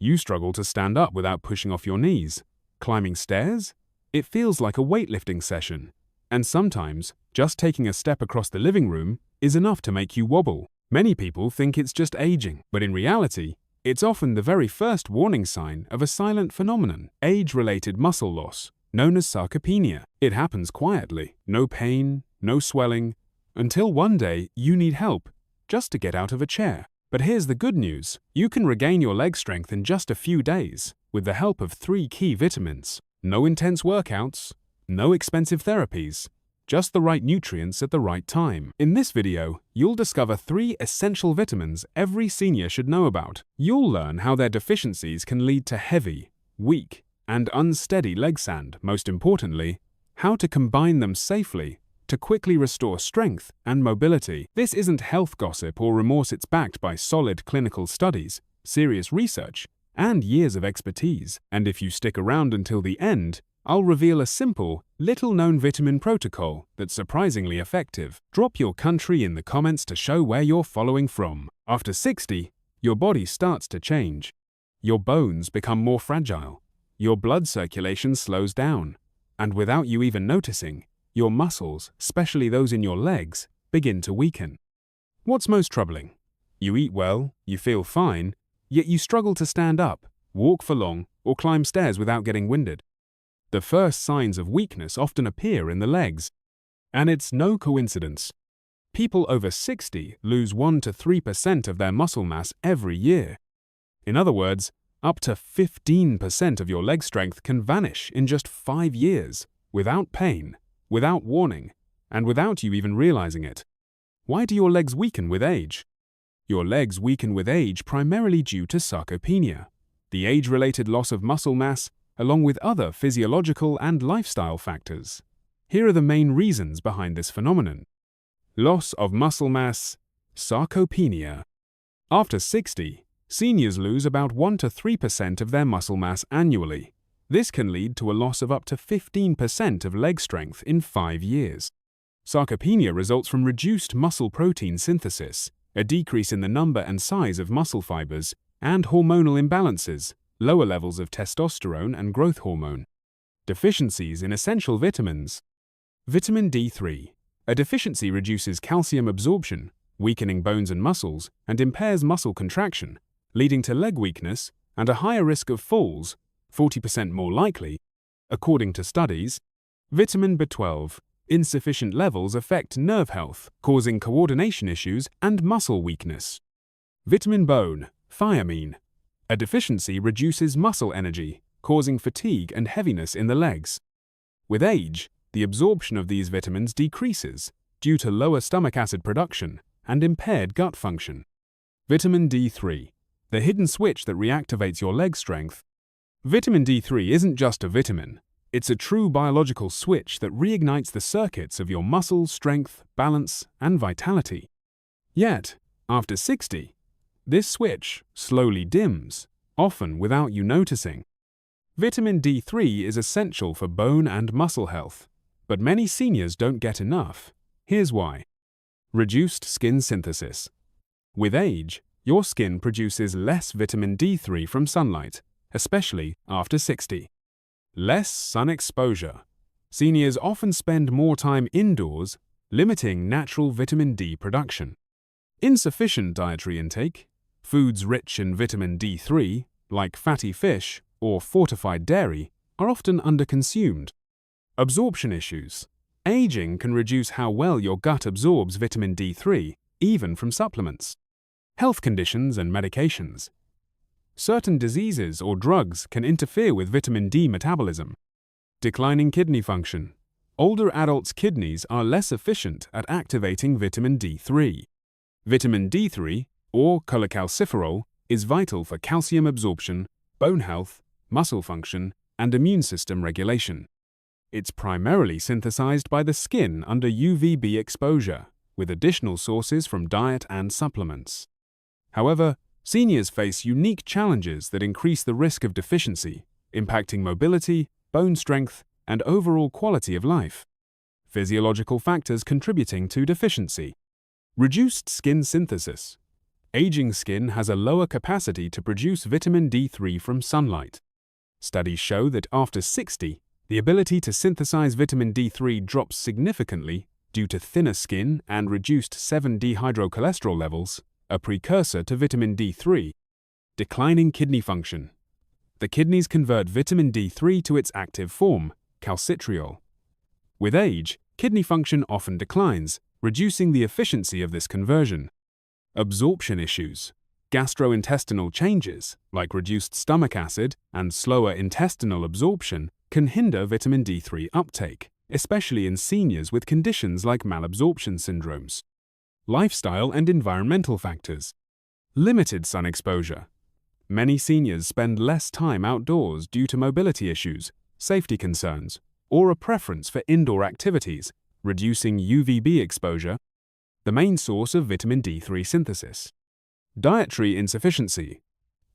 You struggle to stand up without pushing off your knees. Climbing stairs? It feels like a weightlifting session. And sometimes, just taking a step across the living room is enough to make you wobble. Many people think it's just aging, but in reality, it's often the very first warning sign of a silent phenomenon, age-related muscle loss, known as sarcopenia. It happens quietly, no pain, no swelling, until one day you need help just to get out of a chair. But here's the good news. You can regain your leg strength in just a few days with the help of 3 key vitamins. No intense workouts, no expensive therapies, just the right nutrients at the right time. In this video, you'll discover 3 essential vitamins every senior should know about. You'll learn how their deficiencies can lead to heavy, weak, and unsteady leg sand. Most importantly, how to combine them safely to quickly restore strength and mobility. This isn't health gossip or remorse. It's backed by solid clinical studies, serious research, and years of expertise. And if you stick around until the end, I'll reveal a simple, little-known vitamin protocol that's surprisingly effective. Drop your country in the comments to show where you're following from. After 60, your body starts to change. Your bones become more fragile. Your blood circulation slows down. And without you even noticing, your muscles, especially those in your legs, begin to weaken. What's most troubling? You eat well, you feel fine, yet you struggle to stand up, walk for long, or climb stairs without getting winded. The first signs of weakness often appear in the legs. And it's no coincidence. People over 60 lose 1 to 3% of their muscle mass every year. In other words, up to 15% of your leg strength can vanish in just 5 years, without pain, without warning, and without you even realizing it. Why do your legs weaken with age? Your legs weaken with age primarily due to sarcopenia, the age-related loss of muscle mass, along with other physiological and lifestyle factors. Here are the main reasons behind this phenomenon. Loss of muscle mass, sarcopenia. After 60, seniors lose about 1 to 3% of their muscle mass annually. This can lead to a loss of up to 15% of leg strength in 5 years. Sarcopenia results from reduced muscle protein synthesis, a decrease in the number and size of muscle fibers, and hormonal imbalances, lower levels of testosterone and growth hormone. Deficiencies in essential vitamins. Vitamin D3. A deficiency reduces calcium absorption, weakening bones and muscles, and impairs muscle contraction, leading to leg weakness and a higher risk of falls, 40% more likely. According to studies, vitamin B12. Insufficient levels affect nerve health, causing coordination issues and muscle weakness. Vitamin bone, thiamine. A deficiency reduces muscle energy, causing fatigue and heaviness in the legs. With age, the absorption of these vitamins decreases due to lower stomach acid production and impaired gut function. Vitamin D3, the hidden switch that reactivates your leg strength. Vitamin D3 isn't just a vitamin. It's a true biological switch that reignites the circuits of your muscle strength, balance, and vitality. Yet, after 60, this switch slowly dims, often without you noticing. Vitamin D3 is essential for bone and muscle health, but many seniors don't get enough. Here's why. Reduced skin synthesis. With age, your skin produces less vitamin D3 from sunlight, especially after 60. Less sun exposure. Seniors often spend more time indoors, limiting natural vitamin D production. Insufficient dietary intake. Foods rich in vitamin D3, like fatty fish or fortified dairy, are often underconsumed. Absorption issues. Aging can reduce how well your gut absorbs vitamin D3, even from supplements. Health conditions and medications. Certain diseases or drugs can interfere with vitamin D metabolism. Declining kidney function. Older adults' kidneys are less efficient at activating vitamin D3. Vitamin D3, or cholecalciferol, is vital for calcium absorption, bone health, muscle function, and immune system regulation. It's primarily synthesized by the skin under UVB exposure, with additional sources from diet and supplements. However, seniors face unique challenges that increase the risk of deficiency, impacting mobility, bone strength, and overall quality of life. Physiological factors contributing to deficiency. Reduced skin synthesis. Aging skin has a lower capacity to produce vitamin D3 from sunlight. Studies show that after 60, the ability to synthesize vitamin D3 drops significantly due to thinner skin and reduced 7-dehydrocholesterol levels, a precursor to vitamin D3. Declining kidney function. The kidneys convert vitamin D3 to its active form, calcitriol. With age, kidney function often declines, reducing the efficiency of this conversion. Absorption issues. Gastrointestinal changes, like reduced stomach acid and slower intestinal absorption, can hinder vitamin D3 uptake, especially in seniors with conditions like malabsorption syndromes. Lifestyle and environmental factors. Limited sun exposure. Many seniors spend less time outdoors due to mobility issues, safety concerns, or a preference for indoor activities, reducing UVB exposure, the main source of vitamin D3 synthesis. Dietary insufficiency.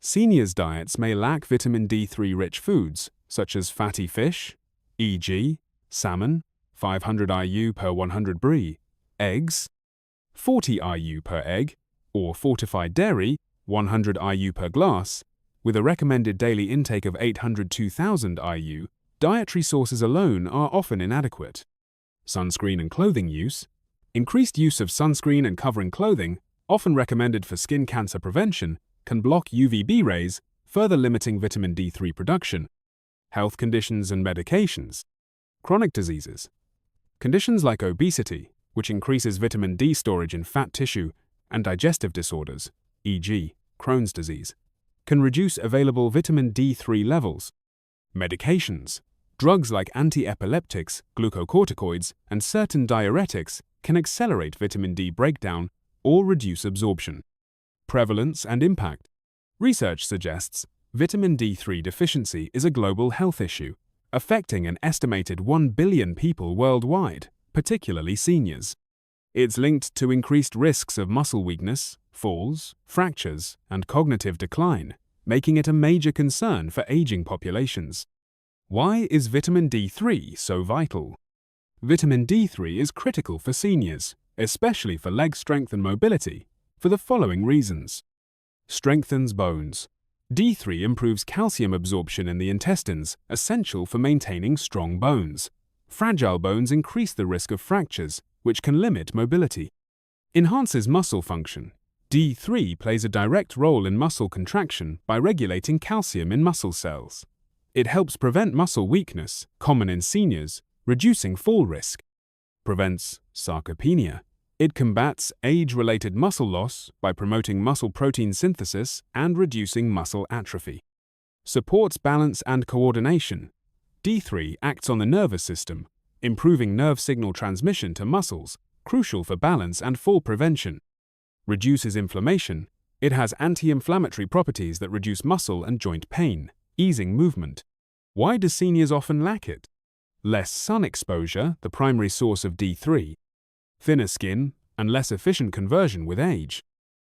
Seniors' diets may lack vitamin D3-rich foods, such as fatty fish, e.g., salmon, 500 IU per 100 brie, eggs, 40 IU per egg, or fortified dairy, 100 IU per glass, with a recommended daily intake of 800 to 2,000 IU. Dietary sources alone are often inadequate. Sunscreen and clothing use. Increased use of sunscreen and covering clothing, often recommended for skin cancer prevention, can block UVB rays, further limiting vitamin D3 production. Health conditions and medications. Chronic diseases. Conditions like obesity, which increases vitamin D storage in fat tissue, and digestive disorders, e.g., Crohn's disease, can reduce available vitamin D3 levels. Medications. Drugs like anti-epileptics, glucocorticoids, and certain diuretics can accelerate vitamin D breakdown or reduce absorption. Prevalence and impact. Research suggests vitamin D3 deficiency is a global health issue, affecting an estimated 1 billion people worldwide, particularly seniors. It's linked to increased risks of muscle weakness, falls, fractures, and cognitive decline, making it a major concern for aging populations. Why is vitamin D3 so vital? Vitamin D3 is critical for seniors, especially for leg strength and mobility, for the following reasons. Strengthens bones. D3 improves calcium absorption in the intestines, essential for maintaining strong bones. Fragile bones increase the risk of fractures, which can limit mobility. Enhances muscle function. D3 plays a direct role in muscle contraction by regulating calcium in muscle cells. It helps prevent muscle weakness, common in seniors, reducing fall risk. Prevents sarcopenia. It combats age-related muscle loss by promoting muscle protein synthesis and reducing muscle atrophy. Supports balance and coordination. D3 acts on the nervous system, improving nerve signal transmission to muscles, crucial for balance and fall prevention. Reduces inflammation. It has anti-inflammatory properties that reduce muscle and joint pain, easing movement. Why do seniors often lack it? Less sun exposure, the primary source of D3. Thinner skin and less efficient conversion with age.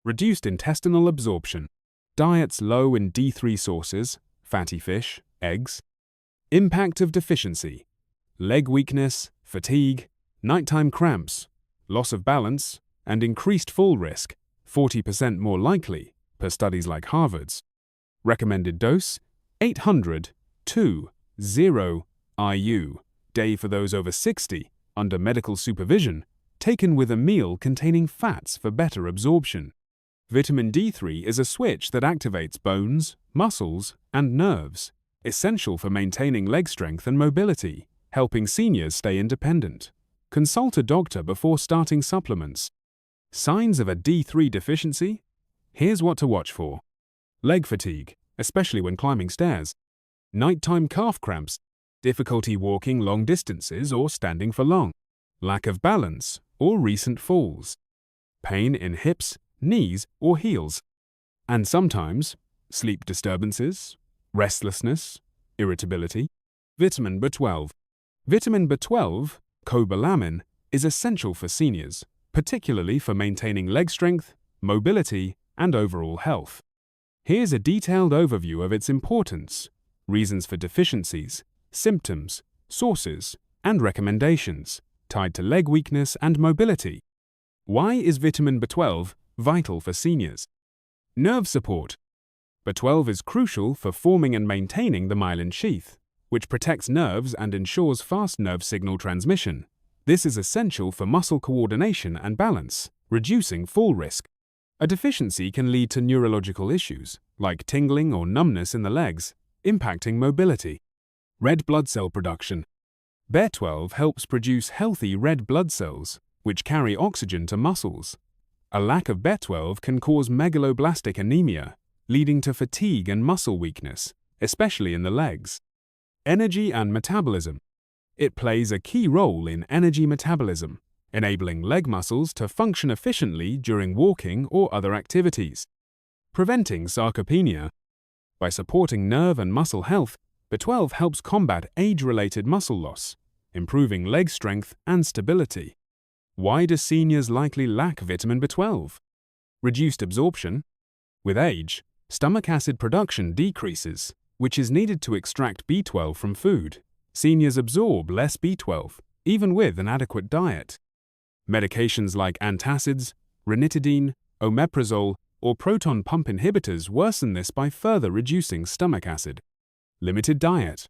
Reduced intestinal absorption. Diets low in D3 sources, fatty fish, eggs. Impact of deficiency. Leg weakness, fatigue, nighttime cramps, loss of balance, and increased fall risk, 40% more likely, per studies like Harvard's. Recommended dose, 800 to 0 IU, day for those over 60, under medical supervision, taken with a meal containing fats for better absorption. Vitamin D3 is a switch that activates bones, muscles, and nerves, essential for maintaining leg strength and mobility, helping seniors stay independent. Consult a doctor before starting supplements. Signs of a D3 deficiency? Here's what to watch for. Leg fatigue, especially when climbing stairs. Nighttime calf cramps, difficulty walking long distances or standing for long. Lack of balance or recent falls. Pain in hips, knees, or heels. And sometimes, sleep disturbances, restlessness, irritability. Vitamin B12. Vitamin B12, cobalamin, is essential for seniors, particularly for maintaining leg strength, mobility, and overall health. Here's a detailed overview of its importance, reasons for deficiencies, symptoms, sources, and recommendations tied to leg weakness and mobility. Why is vitamin B12 vital for seniors? Nerve support. B12 is crucial for forming and maintaining the myelin sheath, which protects nerves and ensures fast nerve signal transmission. This is essential for muscle coordination and balance, reducing fall risk. A deficiency can lead to neurological issues, like tingling or numbness in the legs, impacting mobility. Red blood cell production. B12 helps produce healthy red blood cells, which carry oxygen to muscles. A lack of B12 can cause megaloblastic anemia, leading to fatigue and muscle weakness, especially in the legs. Energy and metabolism. It plays a key role in energy metabolism, enabling leg muscles to function efficiently during walking or other activities. Preventing sarcopenia. By supporting nerve and muscle health, B12 helps combat age-related muscle loss, improving leg strength and stability. Why do seniors likely lack vitamin B12? Reduced absorption. With age, stomach acid production decreases, which is needed to extract B12 from food. Seniors absorb less B12, even with an adequate diet. Medications like antacids, ranitidine, omeprazole, or proton pump inhibitors worsen this by further reducing stomach acid. Limited diet.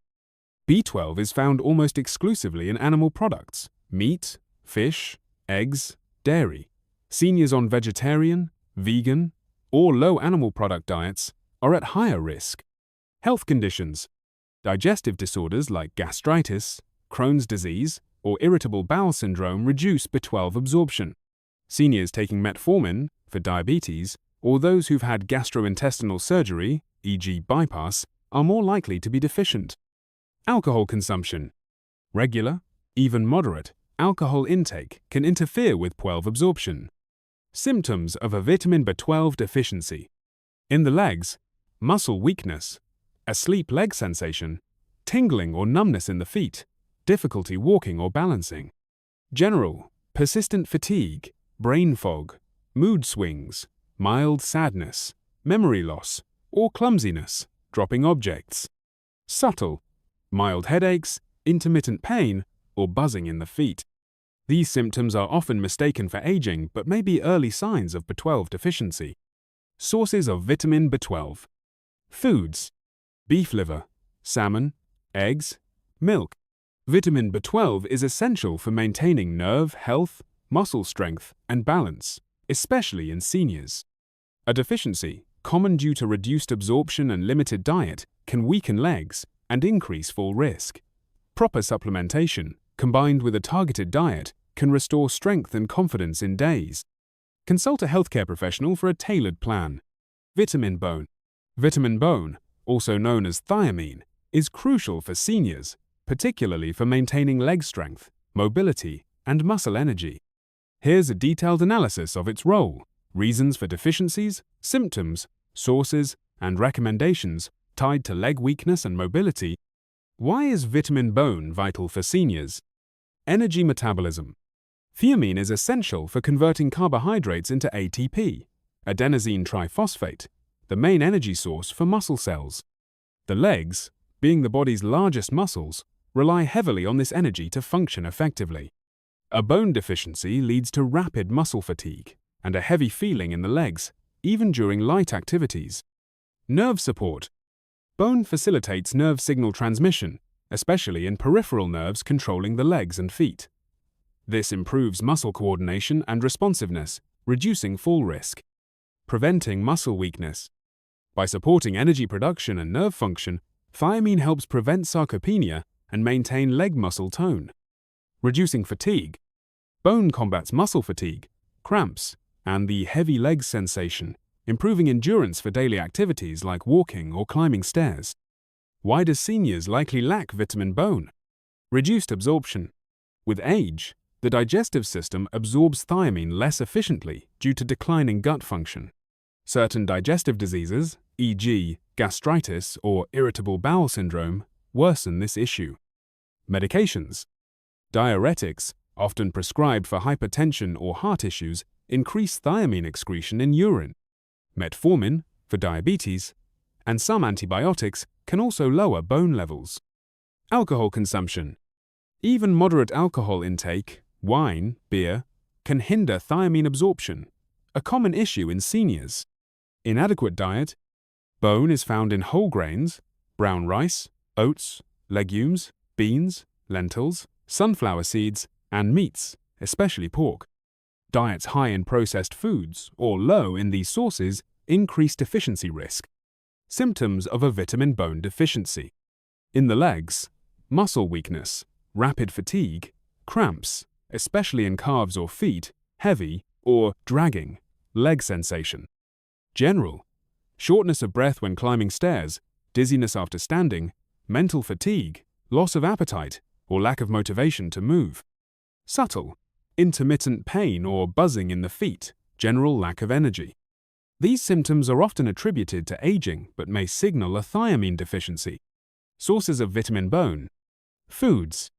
B12 is found almost exclusively in animal products: meat, fish, eggs, dairy. Seniors on vegetarian, vegan, or low animal product diets are at higher risk. Health conditions. Digestive disorders like gastritis, Crohn's disease, or irritable bowel syndrome reduce B12 absorption. Seniors taking metformin for diabetes or those who've had gastrointestinal surgery, e.g. bypass, are more likely to be deficient. Alcohol consumption. Regular, even moderate, alcohol intake can interfere with B12 absorption. Symptoms of a vitamin B12 deficiency. In the legs, muscle weakness, a sleep leg sensation, tingling or numbness in the feet, difficulty walking or balancing. General, persistent fatigue, brain fog, mood swings, mild sadness, memory loss, or clumsiness, dropping objects. Subtle, mild headaches, intermittent pain, or buzzing in the feet. These symptoms are often mistaken for aging but may be early signs of B12 deficiency. Sources of vitamin B12. Foods: beef liver, salmon, eggs, milk. Vitamin B12 is essential for maintaining nerve health, muscle strength, and balance, especially in seniors. A deficiency, common due to reduced absorption and limited diet, can weaken legs and increase fall risk. Proper supplementation, combined with a targeted diet, can restore strength and confidence in days. Consult a healthcare professional for a tailored plan. Vitamin bone. Vitamin bone, also known as thiamine, is crucial for seniors, particularly for maintaining leg strength, mobility, and muscle energy. Here's a detailed analysis of its role, reasons for deficiencies, symptoms, sources, and recommendations tied to leg weakness and mobility. Why is vitamin bone vital for seniors? Energy metabolism. Thiamine is essential for converting carbohydrates into ATP, adenosine triphosphate, the main energy source for muscle cells. The legs, being the body's largest muscles, rely heavily on this energy to function effectively. A bone deficiency leads to rapid muscle fatigue and a heavy feeling in the legs, even during light activities. Nerve support. Bone facilitates nerve signal transmission, especially in peripheral nerves controlling the legs and feet. This improves muscle coordination and responsiveness, reducing fall risk. Preventing muscle weakness. By supporting energy production and nerve function, thiamine helps prevent sarcopenia and maintain leg muscle tone. Reducing fatigue. Bone combats muscle fatigue, cramps, and the heavy leg sensation, improving endurance for daily activities like walking or climbing stairs. Why do seniors likely lack vitamin bone? Reduced absorption. With age, the digestive system absorbs thiamine less efficiently due to declining gut function. Certain digestive diseases, e.g., gastritis or irritable bowel syndrome, worsen this issue. Medications. Diuretics, often prescribed for hypertension or heart issues, increase thiamine excretion in urine. Metformin, for diabetes, and some antibiotics can also lower bone levels. Alcohol consumption. Even moderate alcohol intake, wine, beer, can hinder thiamine absorption, a common issue in seniors. Inadequate diet. Bone is found in whole grains, brown rice, oats, legumes, beans, lentils, sunflower seeds, and meats, especially pork. Diets high in processed foods or low in these sources increase deficiency risk. Symptoms of a vitamin bone deficiency. In the legs, muscle weakness, rapid fatigue, cramps, especially in calves or feet, heavy or dragging, leg sensation. General, shortness of breath when climbing stairs, dizziness after standing, mental fatigue, loss of appetite, or lack of motivation to move. Subtle, intermittent pain or buzzing in the feet, general lack of energy. These symptoms are often attributed to aging but may signal a thiamine deficiency. Sources of vitamin bone. Foods.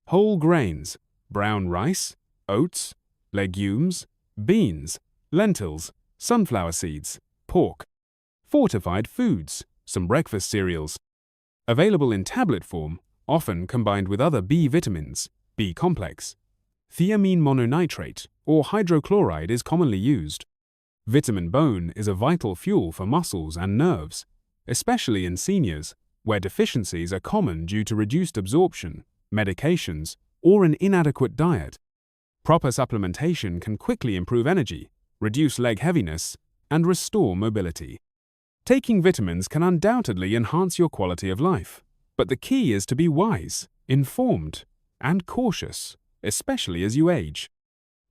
Whole grains, brown rice, oats, legumes, beans, lentils, sunflower seeds, pork. Fortified foods, some breakfast cereals. Available in tablet form, often combined with other B vitamins, B complex. Thiamine mononitrate or hydrochloride is commonly used. Vitamin bone is a vital fuel for muscles and nerves, especially in seniors, where deficiencies are common due to reduced absorption, medications, or an inadequate diet. Proper supplementation can quickly improve energy, reduce leg heaviness, and restore mobility. Taking vitamins can undoubtedly enhance your quality of life, but the key is to be wise, informed, and cautious, especially as you age.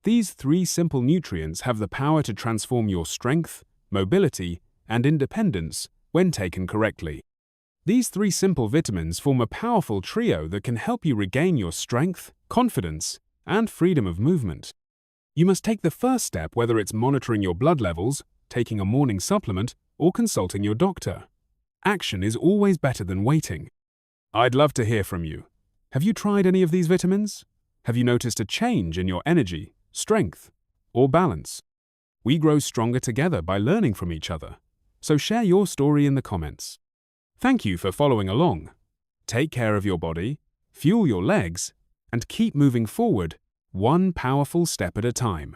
These 3 simple nutrients have the power to transform your strength, mobility, and independence when taken correctly. These 3 simple vitamins form a powerful trio that can help you regain your strength, confidence, and freedom of movement. You must take the first step, whether it's monitoring your blood levels, taking a morning supplement, or consulting your doctor. Action is always better than waiting. I'd love to hear from you. Have you tried any of these vitamins? Have you noticed a change in your energy, strength, or balance? We grow stronger together by learning from each other. So share your story in the comments. Thank you for following along. Take care of your body, fuel your legs, and keep moving forward, one powerful step at a time.